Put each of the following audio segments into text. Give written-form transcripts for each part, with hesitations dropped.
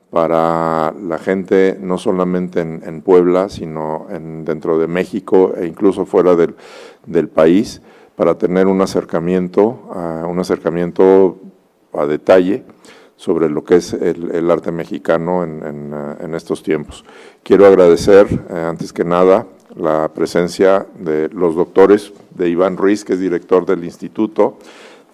para la gente, no solamente en Puebla, sino dentro de México e incluso fuera del país, para tener un acercamiento a detalle sobre lo que es el arte mexicano en estos tiempos. Quiero agradecer, antes que nada, la presencia de los doctores, de Iván Ruiz, que es director del instituto,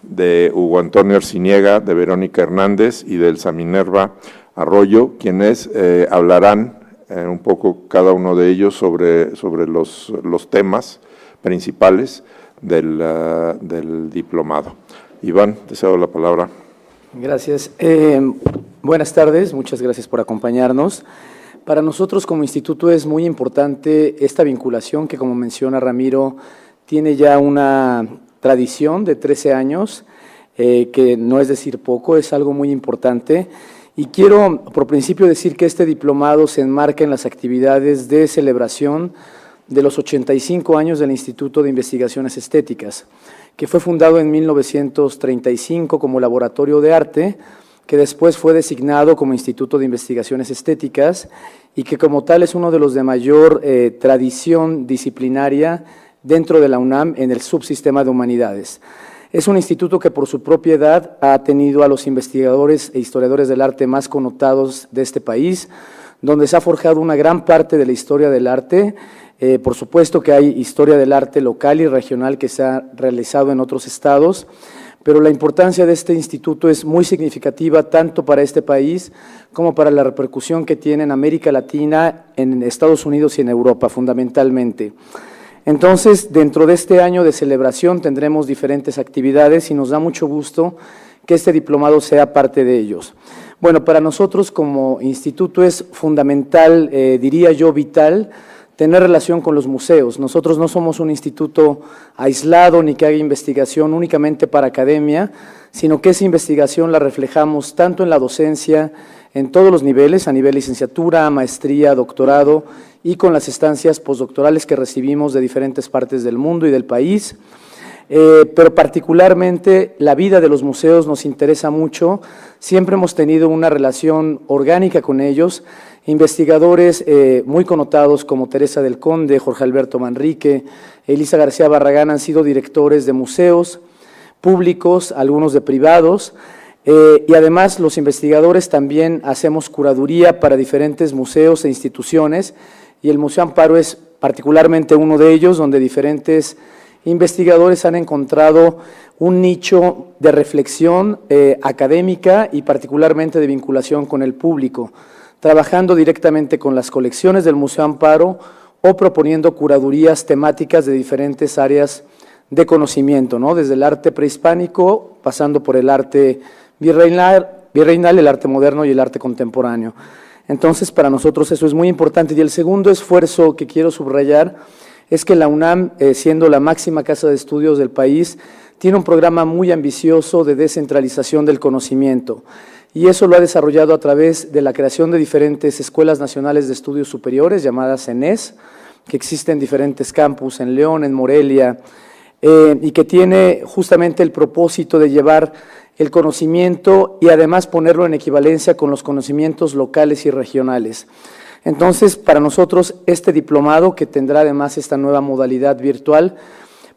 de Hugo Antonio Arciniega, de Verónica Hernández y del Saminerva Arroyo, quienes hablarán un poco cada uno de ellos sobre los temas principales del diplomado. Iván, te cedo la palabra. Gracias. Buenas tardes, muchas gracias por acompañarnos. Para nosotros como instituto es muy importante esta vinculación que, como menciona Ramiro, tiene ya una tradición de 13 años, que no es decir poco, es algo muy importante. Y quiero, por principio, decir que este diplomado se enmarca en las actividades de celebración de los 85 años del Instituto de Investigaciones Estéticas, que fue fundado en 1935 como laboratorio de arte, que después fue designado como Instituto de Investigaciones Estéticas y que como tal es uno de los de mayor tradición disciplinaria dentro de la UNAM en el subsistema de humanidades. Es un instituto que por su propia edad ha tenido a los investigadores e historiadores del arte más connotados de este país, donde se ha forjado una gran parte de la historia del arte. Por supuesto que hay historia del arte local y regional que se ha realizado en otros estados, pero la importancia de este instituto es muy significativa tanto para este país como para la repercusión que tiene en América Latina, en Estados Unidos y en Europa fundamentalmente. Entonces, dentro de este año de celebración tendremos diferentes actividades y nos da mucho gusto que este diplomado sea parte de ellos. Bueno, para nosotros como instituto es fundamental, diría yo vital, tener relación con los museos. Nosotros no somos un instituto aislado ni que haga investigación únicamente para academia, sino que esa investigación la reflejamos tanto en la docencia, en todos los niveles, a nivel licenciatura, maestría, doctorado y con las estancias postdoctorales que recibimos de diferentes partes del mundo y del país. Pero particularmente la vida de los museos nos interesa mucho, siempre hemos tenido una relación orgánica con ellos, investigadores muy connotados como Teresa del Conde, Jorge Alberto Manrique, Elisa García Barragán han sido directores de museos públicos, algunos de privados, y además los investigadores también hacemos curaduría para diferentes museos e instituciones, y el Museo Amparo es particularmente uno de ellos, donde diferentes investigadores han encontrado un nicho de reflexión académica y particularmente de vinculación con el público, trabajando directamente con las colecciones del Museo Amparo o proponiendo curadurías temáticas de diferentes áreas de conocimiento, ¿no? Desde el arte prehispánico, pasando por el arte virreinal, el arte moderno y el arte contemporáneo. Entonces, para nosotros eso es muy importante. Y el segundo esfuerzo que quiero subrayar es que la UNAM, siendo la máxima casa de estudios del país, tiene un programa muy ambicioso de descentralización del conocimiento. Y eso lo ha desarrollado a través de la creación de diferentes escuelas nacionales de estudios superiores, llamadas ENES, que existen en diferentes campus, en León, en Morelia, y que tiene justamente el propósito de llevar el conocimiento y además ponerlo en equivalencia con los conocimientos locales y regionales. Entonces, para nosotros, este diplomado, que tendrá además esta nueva modalidad virtual,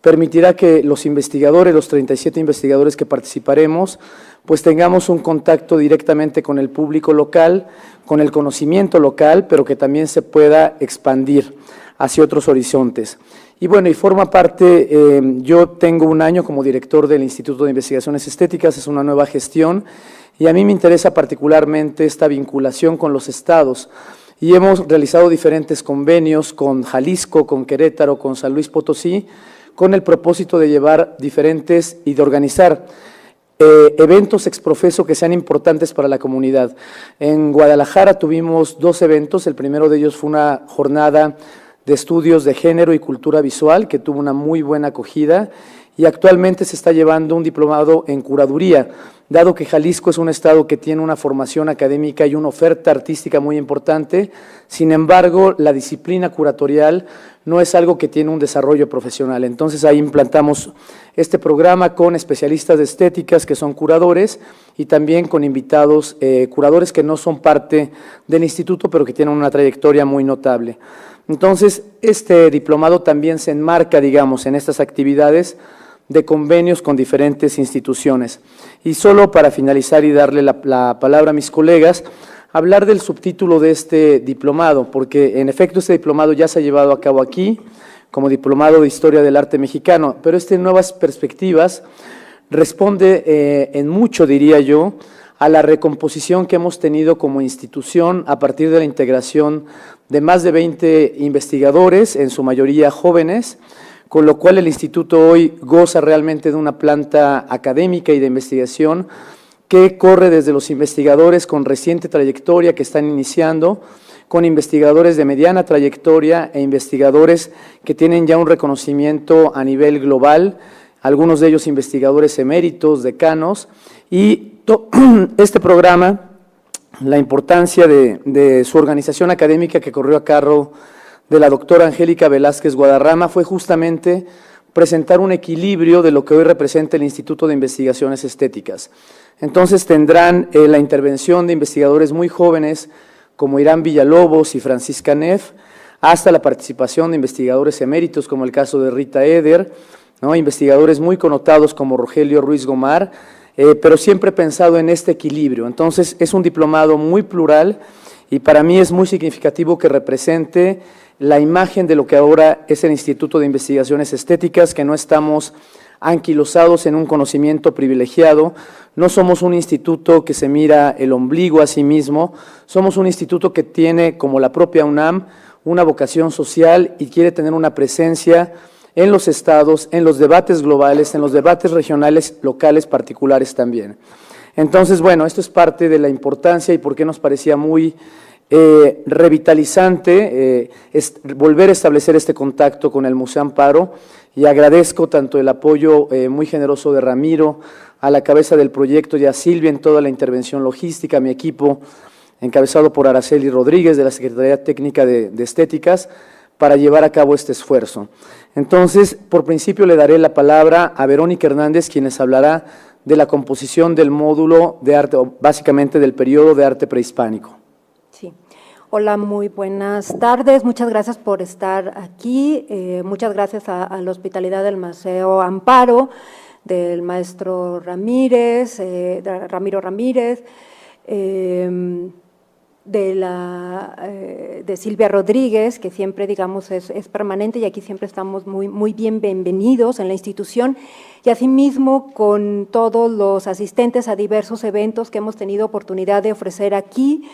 permitirá que los investigadores, los 37 investigadores que participaremos, pues tengamos un contacto directamente con el público local, con el conocimiento local, pero que también se pueda expandir hacia otros horizontes. Y bueno, y forma parte, yo tengo un año como director del Instituto de Investigaciones Estéticas, es una nueva gestión, y a mí me interesa particularmente esta vinculación con los estados. Y hemos realizado diferentes convenios con Jalisco, con Querétaro, con San Luis Potosí, con el propósito de llevar diferentes y de organizar eventos exprofeso que sean importantes para la comunidad. En Guadalajara tuvimos 2 eventos, el primero de ellos fue una jornada de estudios de género y cultura visual que tuvo una muy buena acogida, y actualmente se está llevando un diplomado en curaduría, dado que Jalisco es un estado que tiene una formación académica y una oferta artística muy importante. Sin embargo, la disciplina curatorial no es algo que tiene un desarrollo profesional. Entonces ahí implantamos este programa con especialistas de estéticas que son curadores y también con invitados curadores que no son parte del instituto, pero que tienen una trayectoria muy notable. Entonces, este diplomado también se enmarca, digamos, en estas actividades de convenios con diferentes instituciones. Y solo para finalizar y darle la palabra a mis colegas, hablar del subtítulo de este diplomado, porque en efecto este diplomado ya se ha llevado a cabo aquí, como Diplomado de Historia del Arte Mexicano, pero Nuevas Perspectivas responde en mucho, diría yo, a la recomposición que hemos tenido como institución a partir de la integración de más de 20 investigadores, en su mayoría jóvenes, con lo cual el instituto hoy goza realmente de una planta académica y de investigación que corre desde los investigadores con reciente trayectoria que están iniciando, con investigadores de mediana trayectoria e investigadores que tienen ya un reconocimiento a nivel global, algunos de ellos investigadores eméritos, decanos, y este programa, la importancia de su organización académica que corrió a cargo de la doctora Angélica Velázquez Guadarrama fue justamente presentar un equilibrio de lo que hoy representa el Instituto de Investigaciones Estéticas. Entonces tendrán la intervención de investigadores muy jóvenes como Irán Villalobos y Francisca Neff, hasta la participación de investigadores eméritos como el caso de Rita Eder, ¿no? Investigadores muy connotados como Rogelio Ruiz Gomar, pero siempre pensado en este equilibrio. Entonces es un diplomado muy plural y para mí es muy significativo que represente la imagen de lo que ahora es el Instituto de Investigaciones Estéticas, que no estamos anquilosados en un conocimiento privilegiado, no somos un instituto que se mira el ombligo a sí mismo, somos un instituto que tiene, como la propia UNAM, una vocación social y quiere tener una presencia en los estados, en los debates globales, en los debates regionales, locales, particulares también. Entonces, bueno, esto es parte de la importancia y por qué nos parecía muy revitalizante volver a establecer este contacto con el Museo Amparo, y agradezco tanto el apoyo muy generoso de Ramiro a la cabeza del proyecto y a Silvia en toda la intervención logística, mi equipo encabezado por Araceli Rodríguez de la Secretaría Técnica de Estéticas, para llevar a cabo este esfuerzo. Entonces, por principio le daré la palabra a Verónica Hernández, quien les hablará de la composición del módulo de arte, o básicamente del periodo de arte prehispánico. Sí. Hola, muy buenas tardes. Muchas gracias por estar aquí. Muchas gracias a la hospitalidad del Museo Amparo, del maestro Ramírez, Ramiro Ramírez, de Silvia Rodríguez, que siempre, digamos, es permanente y aquí siempre estamos muy bienvenidos en la institución, y asimismo con todos los asistentes a diversos eventos que hemos tenido oportunidad de ofrecer aquí,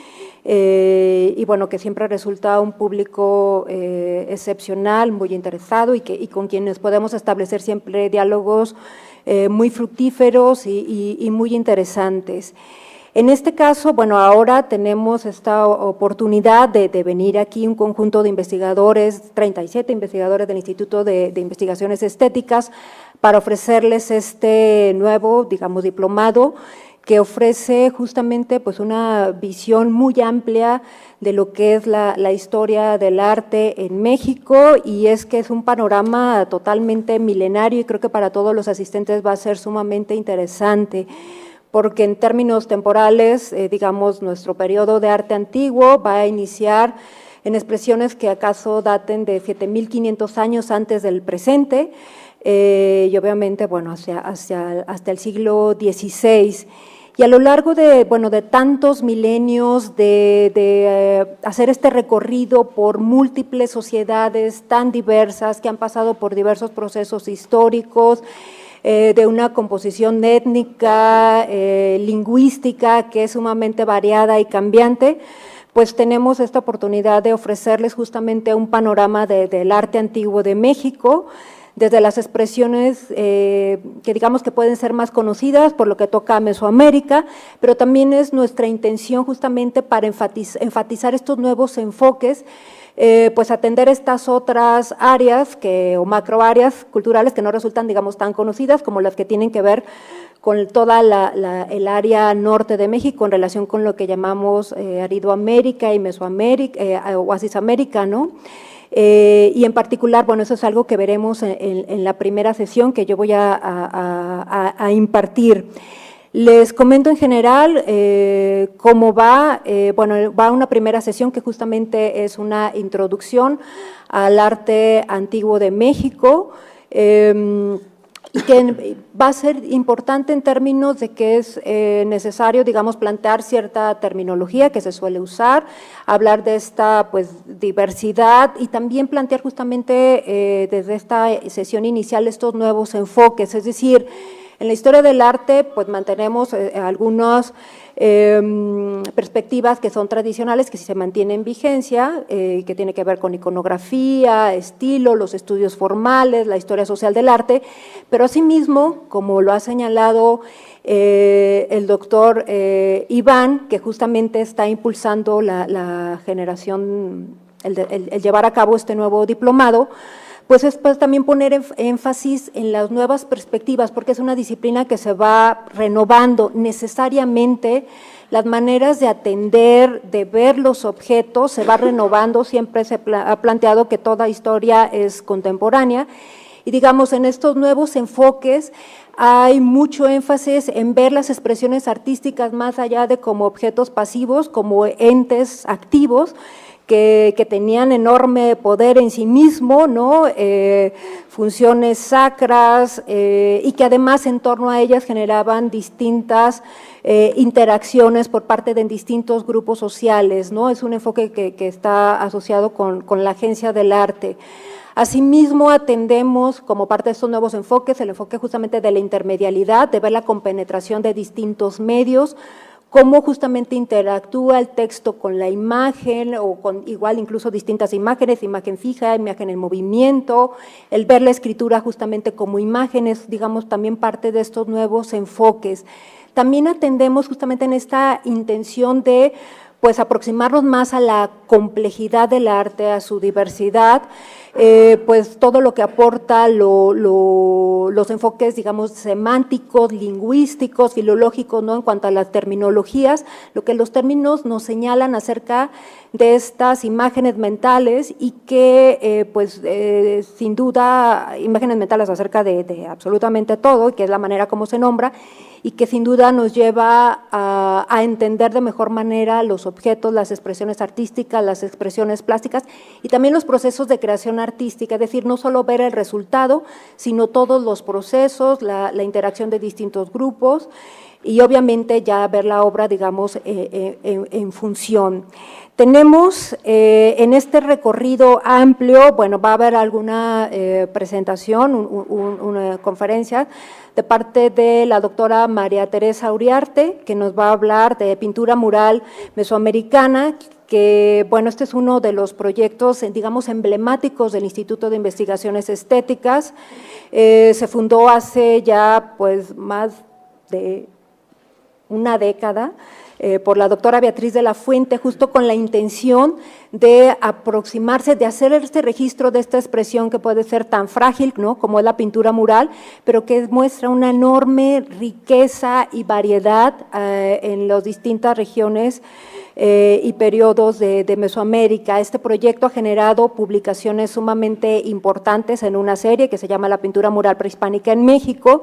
y bueno, que siempre resulta un público excepcional, muy interesado y con quienes podemos establecer siempre diálogos muy fructíferos y muy interesantes. En este caso, bueno, ahora tenemos esta oportunidad de venir aquí un conjunto de investigadores, 37 investigadores del Instituto de Investigaciones Estéticas, para ofrecerles este nuevo, digamos, diplomado, que ofrece justamente pues una visión muy amplia de lo que es la historia del arte en México, y es que es un panorama totalmente milenario y creo que para todos los asistentes va a ser sumamente interesante, porque en términos temporales, digamos, nuestro periodo de arte antiguo va a iniciar en expresiones que acaso daten de 7.500 años antes del presente, y obviamente, bueno, hasta el siglo XVI. Y a lo largo de tantos milenios de hacer este recorrido por múltiples sociedades tan diversas que han pasado por diversos procesos históricos, de una composición étnica, lingüística que es sumamente variada y cambiante, pues tenemos esta oportunidad de ofrecerles justamente un panorama del arte antiguo de México, desde las expresiones que digamos que pueden ser más conocidas por lo que toca a Mesoamérica, pero también es nuestra intención justamente para enfatizar estos nuevos enfoques, pues atender estas otras áreas o macroáreas culturales que no resultan, digamos, tan conocidas como las que tienen que ver con toda el área norte de México en relación con lo que llamamos Aridoamérica y Mesoamérica, Oasis América, ¿no? Y en particular, bueno, eso es algo que veremos en la primera sesión que yo voy a impartir. Les comento en general cómo va. Bueno, va una primera sesión que justamente es una introducción al arte antiguo de México, y que va a ser importante en términos de que es necesario, digamos, plantear cierta terminología que se suele usar, hablar de esta, pues, diversidad y también plantear justamente desde esta sesión inicial estos nuevos enfoques, es decir, en la historia del arte, pues mantenemos algunas perspectivas que son tradicionales, que sí se mantienen en vigencia, que tiene que ver con iconografía, estilo, los estudios formales, la historia social del arte, pero asimismo, como lo ha señalado el doctor Iván, que justamente está impulsando la generación, el llevar a cabo este nuevo diplomado, pues es también poner énfasis en las nuevas perspectivas, porque es una disciplina que se va renovando necesariamente. Las maneras de atender, de ver los objetos, se va renovando, siempre se ha planteado que toda historia es contemporánea, y digamos, en estos nuevos enfoques hay mucho énfasis en ver las expresiones artísticas más allá de como objetos pasivos, como entes activos, que tenían enorme poder en sí mismo, ¿no? Funciones sacras y que además en torno a ellas generaban distintas interacciones por parte de distintos grupos sociales, ¿no? Es un enfoque que está asociado con la agencia del arte. Asimismo, atendemos como parte de estos nuevos enfoques el enfoque justamente de la intermedialidad, de ver la compenetración de distintos medios, cómo justamente interactúa el texto con la imagen o con igual incluso distintas imágenes, imagen fija, imagen en movimiento, el ver la escritura justamente como imágenes, digamos, también parte de estos nuevos enfoques. También atendemos justamente en esta intención de pues aproximarnos más a la complejidad del arte, a su diversidad, pues todo lo que aporta los enfoques, digamos, semánticos, lingüísticos, filológicos, ¿no? En cuanto a las terminologías, lo que los términos nos señalan acerca de estas imágenes mentales y que, sin duda, imágenes mentales acerca de absolutamente todo, y que es la manera como se nombra, y que sin duda nos lleva a entender de mejor manera los objetos, las expresiones artísticas, las expresiones plásticas y también los procesos de creación artística, es decir, no solo ver el resultado, sino todos los procesos, la interacción de distintos grupos y obviamente ya ver la obra, digamos, en función. Tenemos en este recorrido amplio, bueno, va a haber alguna presentación, una conferencia de parte de la doctora María Teresa Uriarte, que nos va a hablar de pintura mural mesoamericana, que, bueno, este es uno de los proyectos, digamos, emblemáticos del Instituto de Investigaciones Estéticas. Se fundó hace ya, pues, más de una década, por la doctora Beatriz de la Fuente, justo con la intención de aproximarse, de hacer este registro de esta expresión que puede ser tan frágil, ¿no?, como es la pintura mural, pero que muestra una enorme riqueza y variedad en las distintas regiones y periodos de Mesoamérica. Este proyecto ha generado publicaciones sumamente importantes en una serie que se llama La pintura mural prehispánica en México,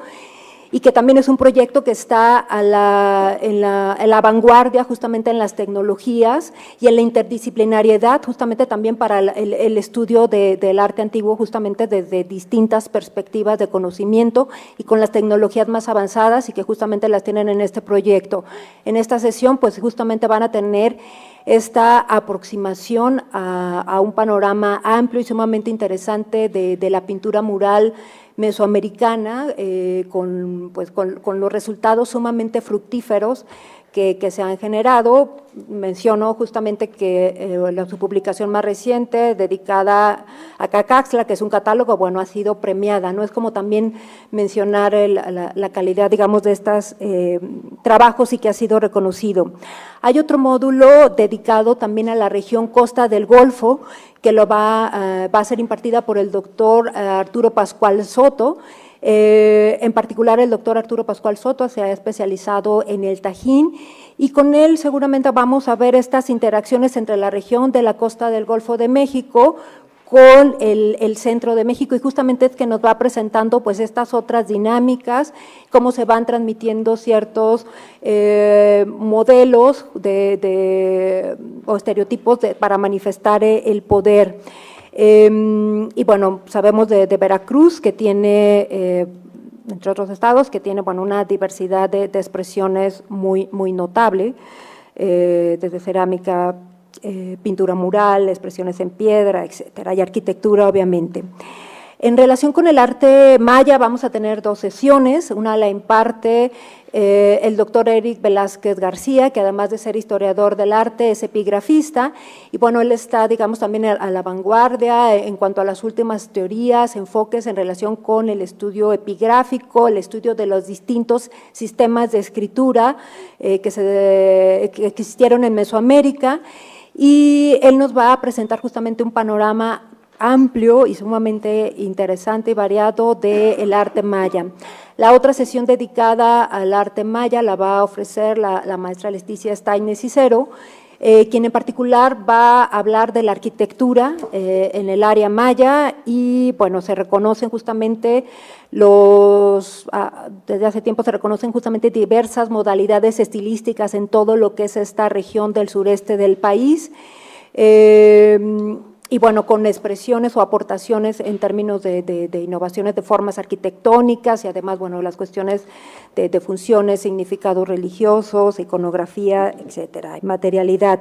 y que también es un proyecto que está en la vanguardia justamente en las tecnologías y en la interdisciplinariedad justamente también para el estudio del arte antiguo justamente desde distintas perspectivas de conocimiento y con las tecnologías más avanzadas y que justamente las tienen en este proyecto. En esta sesión pues justamente van a tener esta aproximación a un panorama amplio y sumamente interesante de la pintura mural mesoamericana, con los resultados sumamente fructíferos que se han generado. Menciono justamente que su publicación más reciente, dedicada a Cacaxtla, que es un catálogo, bueno, ha sido premiada, ¿no? Es como también mencionar la calidad, digamos, de estos trabajos y que ha sido reconocido. Hay otro módulo dedicado también a la región Costa del Golfo, que va a ser impartida por el doctor Arturo Pascual Soto, En particular, el doctor Arturo Pascual Soto se ha especializado en el Tajín, y con él seguramente vamos a ver estas interacciones entre la región de la costa del Golfo de México con el centro de México, y justamente es que nos va presentando pues estas otras dinámicas, cómo se van transmitiendo ciertos modelos o estereotipos para manifestar el poder. Y bueno, sabemos de Veracruz, que tiene, entre otros estados, que tiene bueno, una diversidad de expresiones muy notable, desde cerámica, pintura mural, expresiones en piedra, etcétera, y arquitectura, obviamente. En relación con el arte maya, vamos a tener 2 sesiones, una la imparte el doctor Eric Velázquez García, que además de ser historiador del arte, es epigrafista, y bueno, él está, digamos, también a la vanguardia en cuanto a las últimas teorías, enfoques en relación con el estudio epigráfico, el estudio de los distintos sistemas de escritura que existieron en Mesoamérica, y él nos va a presentar justamente un panorama amplio y sumamente interesante y variado del arte maya. La otra sesión dedicada al arte maya la va a ofrecer la maestra Leticia Steiner Cicero, quien en particular va a hablar de la arquitectura en el área maya, y bueno, se reconocen justamente desde hace tiempo se reconocen justamente diversas modalidades estilísticas en todo lo que es esta región del sureste del país, y bueno, con expresiones o aportaciones en términos de innovaciones de formas arquitectónicas, y además, bueno, las cuestiones de funciones, significados religiosos, iconografía, etcétera, y materialidad.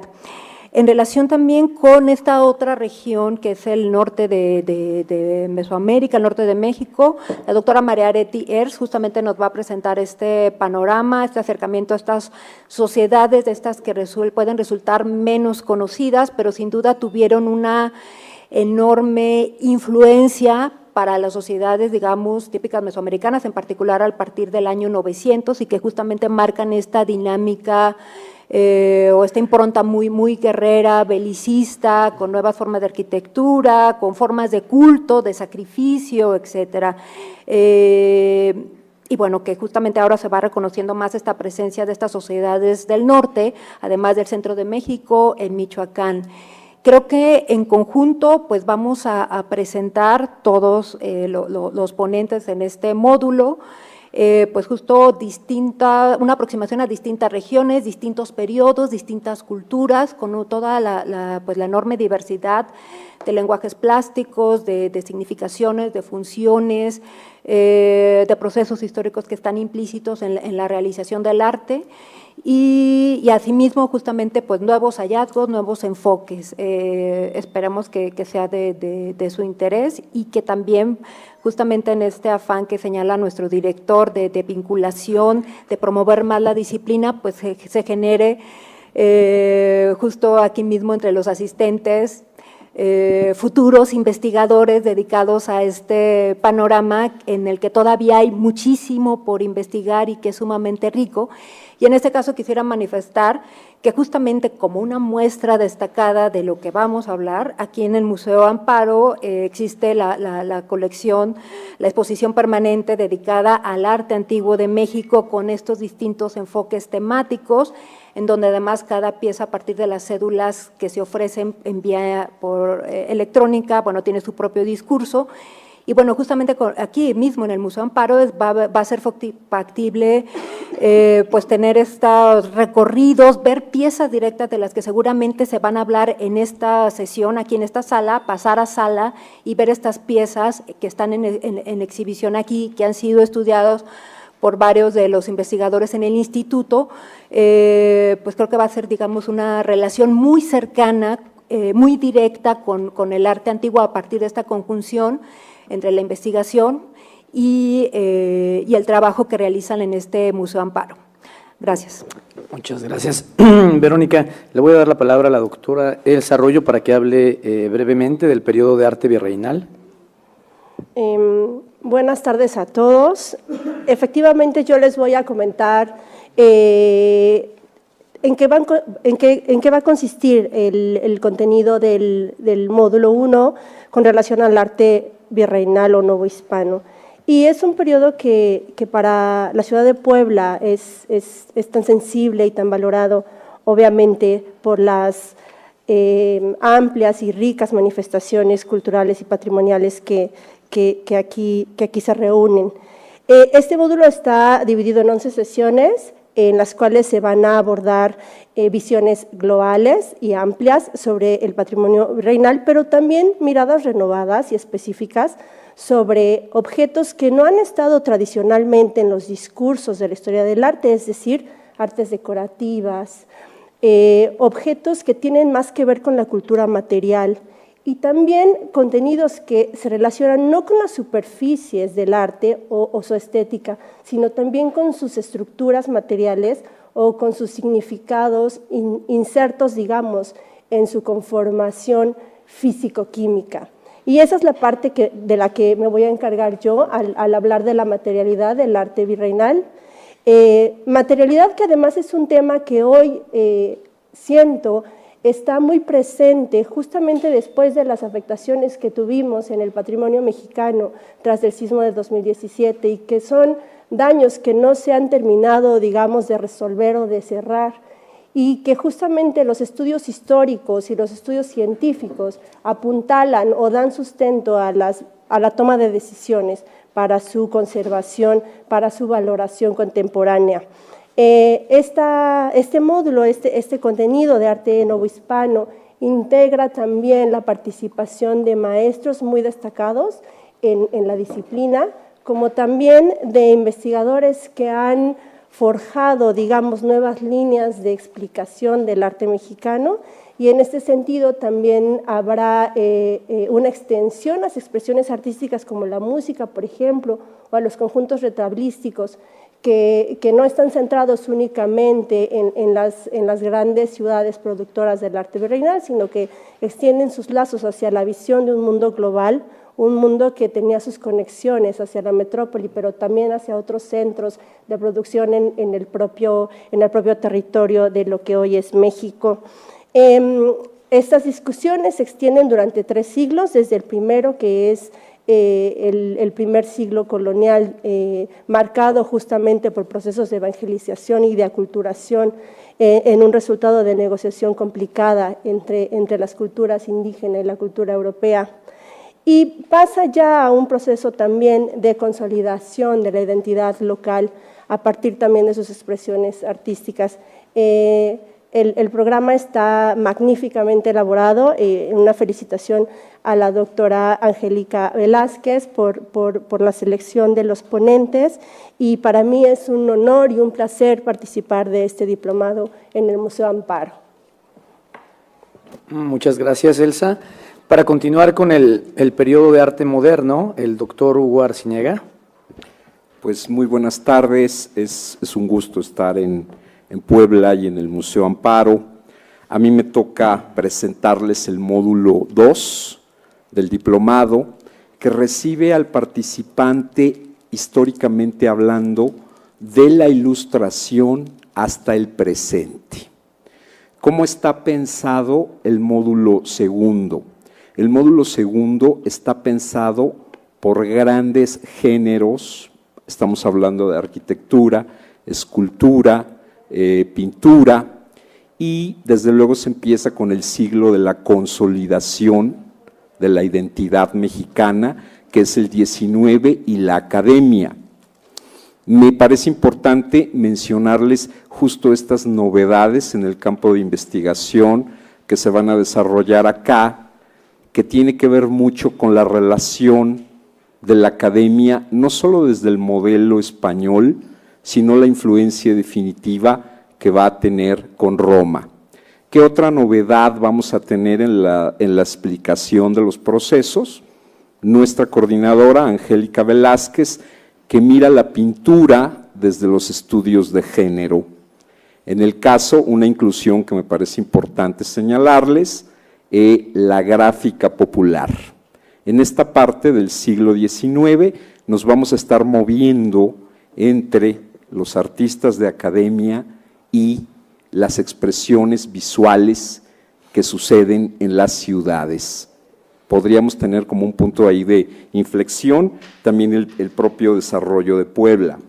En relación también con esta otra región, que es el norte de Mesoamérica, el norte de México, la doctora María Areti Ers justamente nos va a presentar este panorama, este acercamiento a estas sociedades, de estas que pueden resultar menos conocidas, pero sin duda tuvieron una enorme influencia para las sociedades, digamos, típicas mesoamericanas, en particular al partir del año 900, y que justamente marcan esta dinámica o esta impronta muy guerrera, belicista, con nuevas formas de arquitectura, con formas de culto, de sacrificio, etcétera. Y bueno, que justamente ahora se va reconociendo más esta presencia de estas sociedades del norte, además del centro de México, en Michoacán. Creo que en conjunto pues vamos a presentar todos los ponentes en este módulo, pues justo una aproximación a distintas regiones, distintos periodos, distintas culturas, con toda la enorme diversidad de lenguajes plásticos, de significaciones, de funciones, de procesos históricos que están implícitos en la realización del arte, y asimismo justamente pues nuevos hallazgos, nuevos enfoques. Esperemos que sea de su interés, y que también justamente en este afán que señala nuestro director de vinculación, de promover más la disciplina, pues se genere justo aquí mismo entre los asistentes futuros investigadores dedicados a este panorama en el que todavía hay muchísimo por investigar y que es sumamente rico. Y en este caso quisiera manifestar que justamente como una muestra destacada de lo que vamos a hablar, aquí en el Museo Amparo existe la colección, la exposición permanente dedicada al arte antiguo de México, con estos distintos enfoques temáticos, en donde además cada pieza, a partir de las cédulas que se ofrecen en vía por electrónica, bueno, tiene su propio discurso. Y bueno, justamente aquí mismo en el Museo Amparo va a ser factible pues tener estos recorridos, ver piezas directas de las que seguramente se van a hablar en esta sesión, aquí en esta sala, pasar a sala y ver estas piezas que están en exhibición aquí, que han sido estudiados por varios de los investigadores en el instituto. Pues creo que va a ser, digamos, una relación muy cercana, muy directa con el arte antiguo, a partir de esta conjunción entre la investigación y el trabajo que realizan en este Museo Amparo. Gracias. Muchas gracias. Verónica, le voy a dar la palabra a la doctora Elsa Arroyo para que hable brevemente del periodo de arte virreinal. Buenas tardes a todos. Efectivamente, yo les voy a comentar en qué va a consistir el contenido del módulo 1 con relación al arte virreinal o novohispano. Y es un periodo que para la ciudad de Puebla es tan sensible y tan valorado, obviamente, por las amplias y ricas manifestaciones culturales y patrimoniales que aquí se reúnen. Este módulo está dividido en 11 sesiones, en las cuales se van a abordar visiones globales y amplias sobre el patrimonio virreinal, pero también miradas renovadas y específicas sobre objetos que no han estado tradicionalmente en los discursos de la historia del arte, es decir, artes decorativas, objetos que tienen más que ver con la cultura material y también contenidos que se relacionan no con las superficies del arte o su estética, sino también con sus estructuras materiales o con sus significados insertos, digamos, en su conformación físico-química. Y esa es la parte de la que me voy a encargar yo al hablar de la materialidad del arte virreinal. Materialidad que además es un tema que hoy siento está muy presente justamente después de las afectaciones que tuvimos en el patrimonio mexicano tras el sismo de 2017 y que son daños que no se han terminado, digamos, de resolver o de cerrar y que justamente los estudios históricos y los estudios científicos apuntalan o dan sustento a la toma de decisiones para su conservación, para su valoración contemporánea. Este módulo, este contenido de arte novohispano integra también la participación de maestros muy destacados en la disciplina, como también de investigadores que han forjado, digamos, nuevas líneas de explicación del arte mexicano y en este sentido también habrá una extensión a las expresiones artísticas como la música, por ejemplo, o a los conjuntos retablísticos que no están centrados únicamente en las grandes ciudades productoras del arte virreinal, sino que extienden sus lazos hacia la visión de un mundo global, un mundo que tenía sus conexiones hacia la metrópoli, pero también hacia otros centros de producción en el propio territorio de lo que hoy es México. Estas discusiones se extienden durante 3 siglos, desde el primero, que es el primer siglo colonial, marcado justamente por procesos de evangelización y de aculturación, en un resultado de negociación complicada entre las culturas indígenas y la cultura europea. Y pasa ya a un proceso también de consolidación de la identidad local a partir también de sus expresiones artísticas. El programa está magníficamente elaborado, una felicitación a la doctora Angélica Velázquez por la selección de los ponentes y para mí es un honor y un placer participar de este diplomado en el Museo Amparo. Muchas gracias, Elsa. Para continuar con el periodo de arte moderno, el doctor Hugo Arciñega. Pues muy buenas tardes, es un gusto estar en Puebla y en el Museo Amparo. A mí me toca presentarles el módulo 2 del diplomado, que recibe al participante históricamente hablando de la Ilustración hasta el presente. ¿Cómo está pensado el módulo segundo? El módulo segundo está pensado por grandes géneros, estamos hablando de arquitectura, escultura, pintura, y desde luego se empieza con el siglo de la consolidación de la identidad mexicana, que es el 19 y la academia. Me parece importante mencionarles justo estas novedades en el campo de investigación que se van a desarrollar acá, que tiene que ver mucho con la relación de la academia, no solo desde el modelo español, sino la influencia definitiva que va a tener con Roma. ¿Qué otra novedad vamos a tener en la explicación de los procesos? Nuestra coordinadora, Angélica Velázquez, que mira la pintura desde los estudios de género. En el caso, una inclusión que me parece importante señalarles, la gráfica popular. En esta parte del siglo XIX nos vamos a estar moviendo entre los artistas de academia y las expresiones visuales que suceden en las ciudades. podríamos tener como un punto ahí de inflexión, también el propio desarrollo de Puebla.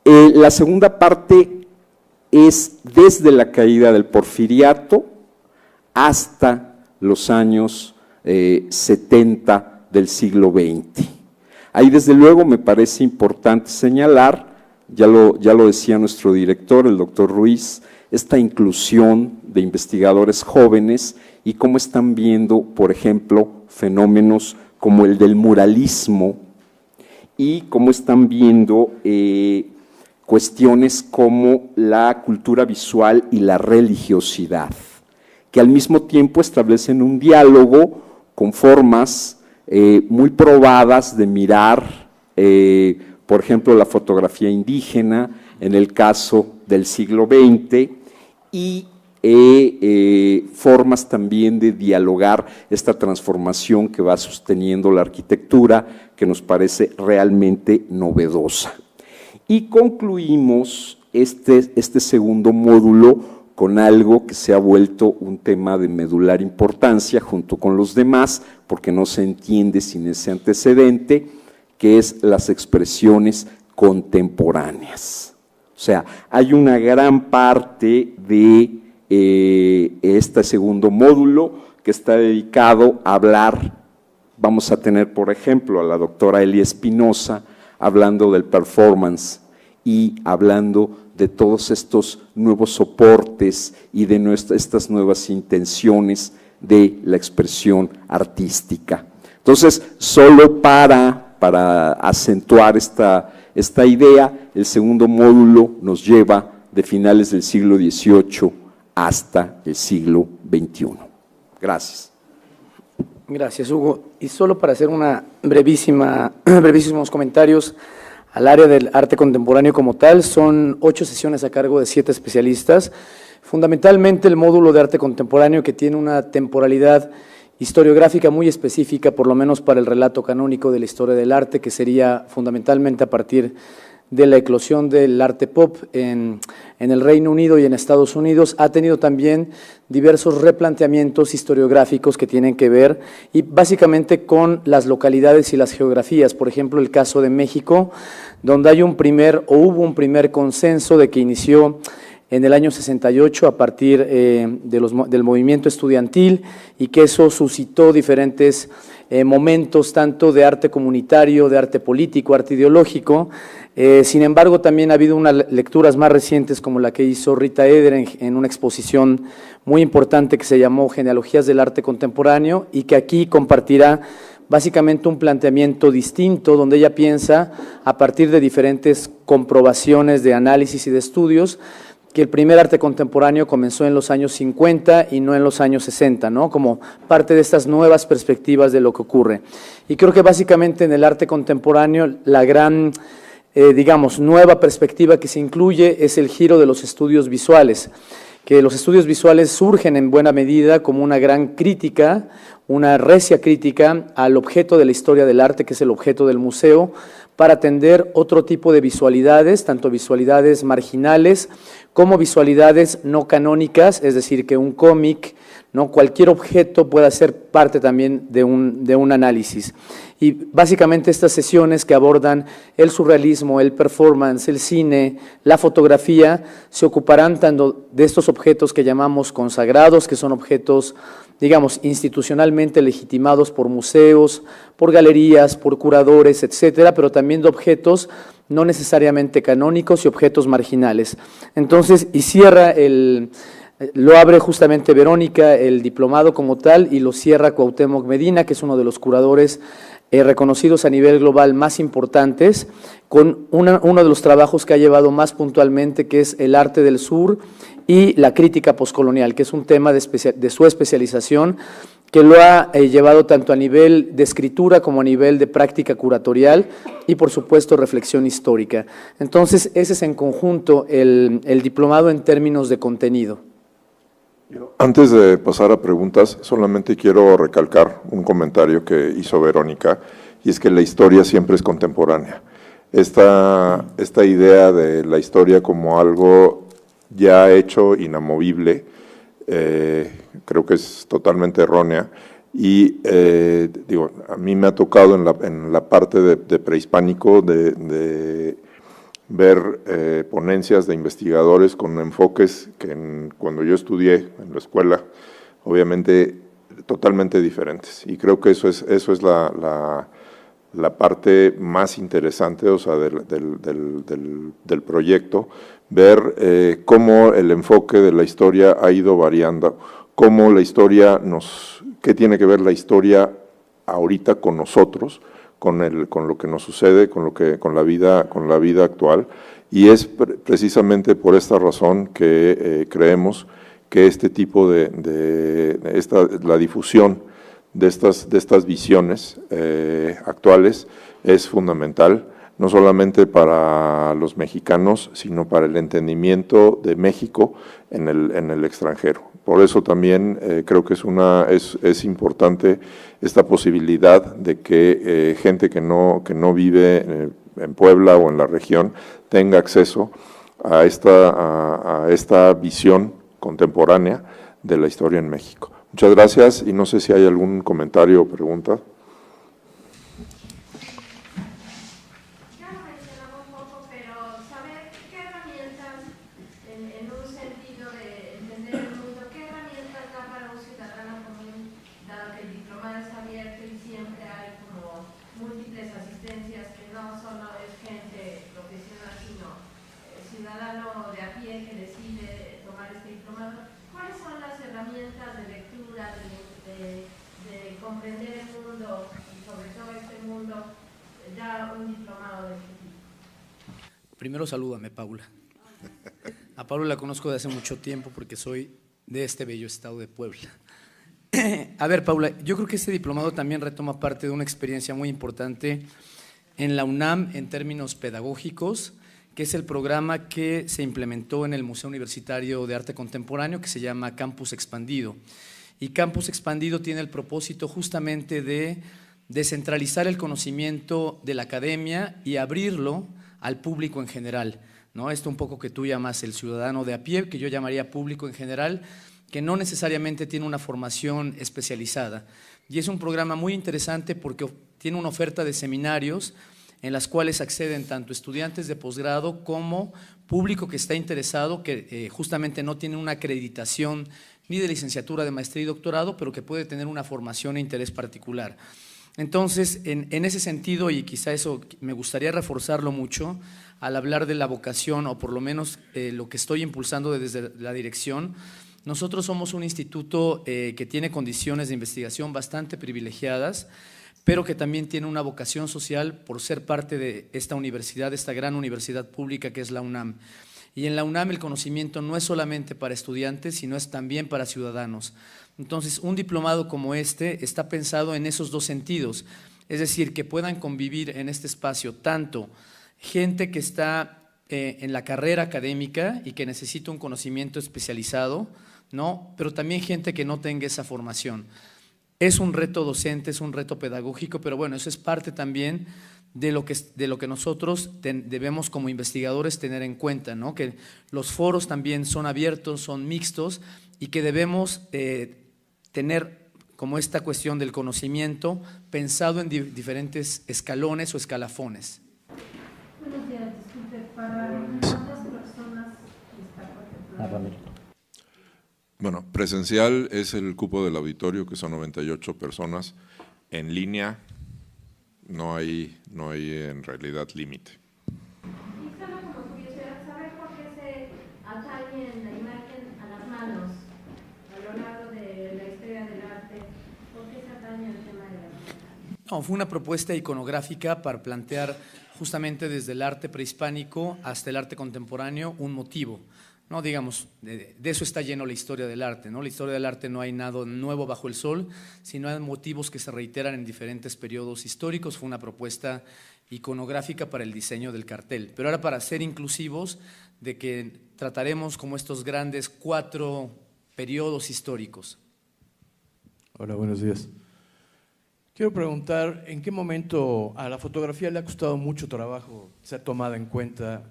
La segunda parte es desde la caída del Porfiriato hasta los años 70 del siglo XX. Ahí desde luego me parece importante señalar, ya lo decía nuestro director, el doctor Ruiz, esta inclusión de investigadores jóvenes y cómo están viendo, por ejemplo, fenómenos como el del muralismo y cómo están viendo cuestiones como la cultura visual y la religiosidad, que al mismo tiempo establecen un diálogo con formas muy probadas de mirar, por ejemplo, la fotografía indígena, en el caso del siglo XX, y formas también de dialogar esta transformación que va sosteniendo la arquitectura, que nos parece realmente novedosa. Y concluimos este segundo módulo con algo que se ha vuelto un tema de medular importancia junto con los demás, porque no se entiende sin ese antecedente, que es las expresiones contemporáneas. O sea, hay una gran parte de este segundo módulo que está dedicado a hablar, vamos a tener por ejemplo a la doctora Elia Espinosa hablando del performance y hablando de todos estos nuevos soportes y de estas nuevas intenciones de la expresión artística. Entonces, solo para acentuar esta idea, el segundo módulo nos lleva de finales del siglo XVIII hasta el siglo XXI. Gracias. Gracias, Hugo. Y solo para hacer brevísimos comentarios al área del arte contemporáneo como tal, son 8 sesiones a cargo de 7 especialistas. Fundamentalmente el módulo de arte contemporáneo, que tiene una temporalidad historiográfica muy específica, por lo menos para el relato canónico de la historia del arte, que sería fundamentalmente a partir de la eclosión del arte pop en el Reino Unido y en Estados Unidos, ha tenido también diversos replanteamientos historiográficos que tienen que ver y básicamente con las localidades y las geografías. Por ejemplo, el caso de México, donde hay hubo un primer consenso de que inició en el año 68 a partir del movimiento estudiantil, y que eso suscitó diferentes momentos tanto de arte comunitario, de arte político, arte ideológico. Sin embargo, también ha habido unas lecturas más recientes como la que hizo Rita Eder en una exposición muy importante que se llamó Genealogías del Arte Contemporáneo, y que aquí compartirá básicamente un planteamiento distinto, donde ella piensa, a partir de diferentes comprobaciones de análisis y de estudios, que el primer arte contemporáneo comenzó en los años 50 y no en los años 60, ¿no? Como parte de estas nuevas perspectivas de lo que ocurre. Y creo que básicamente en el arte contemporáneo la gran, nueva perspectiva que se incluye es el giro de los estudios visuales, que los estudios visuales surgen en buena medida como una gran crítica, una recia crítica al objeto de la historia del arte, que es el objeto del museo, para atender otro tipo de visualidades, tanto visualidades marginales como visualidades no canónicas, es decir, que un cómic, ¿no?, cualquier objeto pueda ser parte también de un análisis. Y básicamente estas sesiones que abordan el surrealismo, el performance, el cine, la fotografía, se ocuparán tanto de estos objetos que llamamos consagrados, que son objetos, institucionalmente legitimados por museos, por galerías, por curadores, etcétera, pero también de objetos no necesariamente canónicos y objetos marginales. Entonces, lo abre justamente Verónica, el diplomado como tal, y lo cierra Cuauhtémoc Medina, que es uno de los curadores reconocidos a nivel global más importantes, con uno de los trabajos que ha llevado más puntualmente, que es el arte del sur y la crítica poscolonial, que es un tema de su especialización, que lo ha llevado tanto a nivel de escritura como a nivel de práctica curatorial y, por supuesto, reflexión histórica. Entonces, ese es en conjunto el diplomado en términos de contenido. Antes de pasar a preguntas, solamente quiero recalcar un comentario que hizo Verónica, y es que la historia siempre es contemporánea. Esta idea de la historia como algo ya hecho, inamovible, creo que es totalmente errónea. Y digo, a mí me ha tocado en la parte de prehispánico de ver ponencias de investigadores con enfoques que cuando yo estudié en la escuela, obviamente totalmente diferentes. Y creo que eso es la parte más interesante, o sea, del proyecto, ver cómo el enfoque de la historia ha ido variando, cómo la historia qué tiene que ver la historia ahorita con nosotros, con lo que nos sucede, con la vida actual, y es precisamente por esta razón que creemos que este tipo la difusión de estas visiones actuales es fundamental, no solamente para los mexicanos, sino para el entendimiento de México en el extranjero. Por eso también creo que es importante esta posibilidad de que gente que no vive en Puebla o en la región tenga acceso a esta visión contemporánea de la historia en México. Muchas gracias y no sé si hay algún comentario o pregunta. Ya lo mencionaba un poco, pero saber qué herramientas, en un sentido de entender el mundo, qué herramientas da para un ciudadano común, dado que el diplomado es abierto y siempre hay como múltiples asistencias, que no solo es gente profesional, sino ciudadano de a pie que decide tomar este diplomado. ¿Cuáles son las herramientas de lectura, de comprender el mundo y sobre todo este mundo, da un diplomado de este tipo? Primero salúdame, Paula. A Paula la conozco de hace mucho tiempo porque soy de este bello estado de Puebla. A ver, Paula, yo creo que este diplomado también retoma parte de una experiencia muy importante en la UNAM en términos pedagógicos, que es el programa que se implementó en el Museo Universitario de Arte Contemporáneo, que se llama Campus Expandido. Y Campus Expandido tiene el propósito justamente de descentralizar el conocimiento de la academia y abrirlo al público en general, ¿no? Esto un poco que tú llamas el ciudadano de a pie, que yo llamaría público en general, que no necesariamente tiene una formación especializada. Y es un programa muy interesante porque tiene una oferta de seminarios en las cuales acceden tanto estudiantes de posgrado como público que está interesado, que justamente no tiene una acreditación ni de licenciatura, de maestría y doctorado, pero que puede tener una formación e interés particular. Entonces, en ese sentido, y quizá eso me gustaría reforzarlo mucho, al hablar de la vocación, o por lo menos lo que estoy impulsando desde la dirección, nosotros somos un instituto que tiene condiciones de investigación bastante privilegiadas, pero que también tiene una vocación social por ser parte de esta universidad, esta gran universidad pública que es la UNAM. Y en la UNAM el conocimiento no es solamente para estudiantes, sino es también para ciudadanos. Entonces, un diplomado como este está pensado en esos dos sentidos, es decir, que puedan convivir en este espacio tanto gente que está en la carrera académica y que necesita un conocimiento especializado, ¿no? Pero también gente que no tenga esa formación. Es un reto docente, es un reto pedagógico, pero bueno, eso es parte también de lo que nosotros debemos como investigadores tener en cuenta, ¿no? Que los foros también son abiertos, son mixtos y que debemos tener como esta cuestión del conocimiento pensado en diferentes escalones o escalafones. Buenos días, disculpe, ¿para cuántas personas está contemplado? Bueno, presencial es el cupo del auditorio, que son 98 personas. En línea no hay en realidad límite. Y solo como curiosidad, ¿saber por qué se atañen la imagen a las manos a lo largo de la historia del arte? ¿Por qué se atañe el tema de las manos? No, fue una propuesta iconográfica para plantear justamente desde el arte prehispánico hasta el arte contemporáneo un motivo. No, digamos, de eso está lleno la historia del arte, ¿no? La historia del arte no hay nada nuevo bajo el sol, sino hay motivos que se reiteran en diferentes periodos históricos. Fue una propuesta iconográfica para el diseño del cartel. Pero ahora, para ser inclusivos, de que trataremos como estos grandes 4 periodos históricos. Hola, buenos días. Quiero preguntar, ¿en qué momento a la fotografía le ha costado mucho trabajo ser tomada en cuenta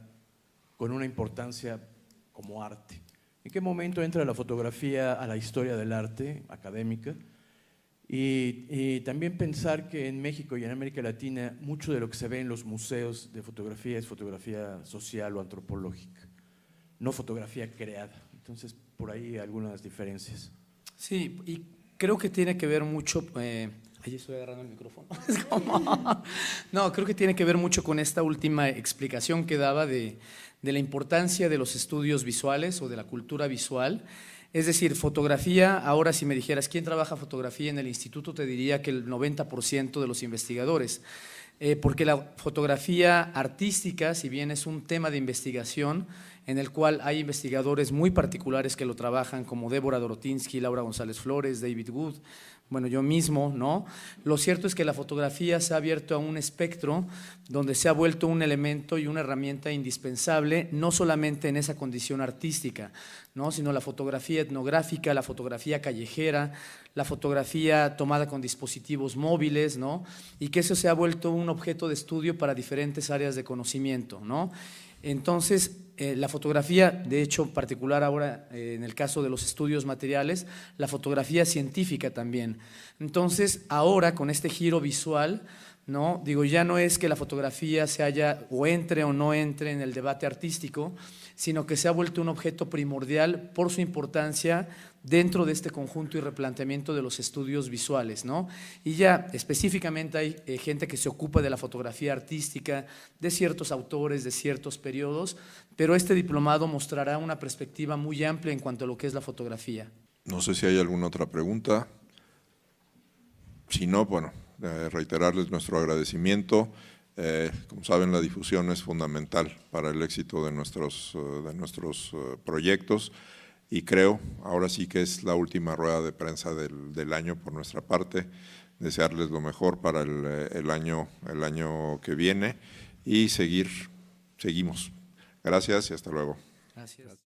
con una importancia como arte? ¿En qué momento entra la fotografía a la historia del arte académica? Y también pensar que en México y en América Latina mucho de lo que se ve en los museos de fotografía es fotografía social o antropológica, no fotografía creada. Entonces, por ahí algunas diferencias. Sí, y creo que tiene que ver mucho, ahí estoy agarrando el micrófono, es como, no, creo que tiene que ver mucho con esta última explicación que daba de la importancia de los estudios visuales o de la cultura visual. Es decir, fotografía, ahora si me dijeras quién trabaja fotografía en el instituto, te diría que el 90% de los investigadores, porque la fotografía artística, si bien es un tema de investigación, en el cual hay investigadores muy particulares que lo trabajan, como Débora Dorotinsky, Laura González Flores, David Wood, bueno, yo mismo, ¿no? Lo cierto es que la fotografía se ha abierto a un espectro donde se ha vuelto un elemento y una herramienta indispensable, no solamente en esa condición artística, ¿no? Sino la fotografía etnográfica, la fotografía callejera, la fotografía tomada con dispositivos móviles, ¿no? Y que eso se ha vuelto un objeto de estudio para diferentes áreas de conocimiento, ¿no? Entonces, la fotografía, de hecho, particular ahora en el caso de los estudios materiales, la fotografía científica también. Entonces, ahora con este giro visual, ¿no? Digo, ya no es que la fotografía se haya o entre o no entre en el debate artístico, sino que se ha vuelto un objeto primordial por su importancia dentro de este conjunto y replanteamiento de los estudios visuales, ¿no? Y ya específicamente hay gente que se ocupa de la fotografía artística, de ciertos autores, de ciertos periodos, pero este diplomado mostrará una perspectiva muy amplia en cuanto a lo que es la fotografía. No sé si hay alguna otra pregunta. Si no, bueno, reiterarles nuestro agradecimiento. Como saben, la difusión es fundamental para el éxito de nuestros proyectos y creo, ahora sí que es la última rueda de prensa del año por nuestra parte, desearles lo mejor para el año que viene y seguimos. Gracias y hasta luego. Gracias.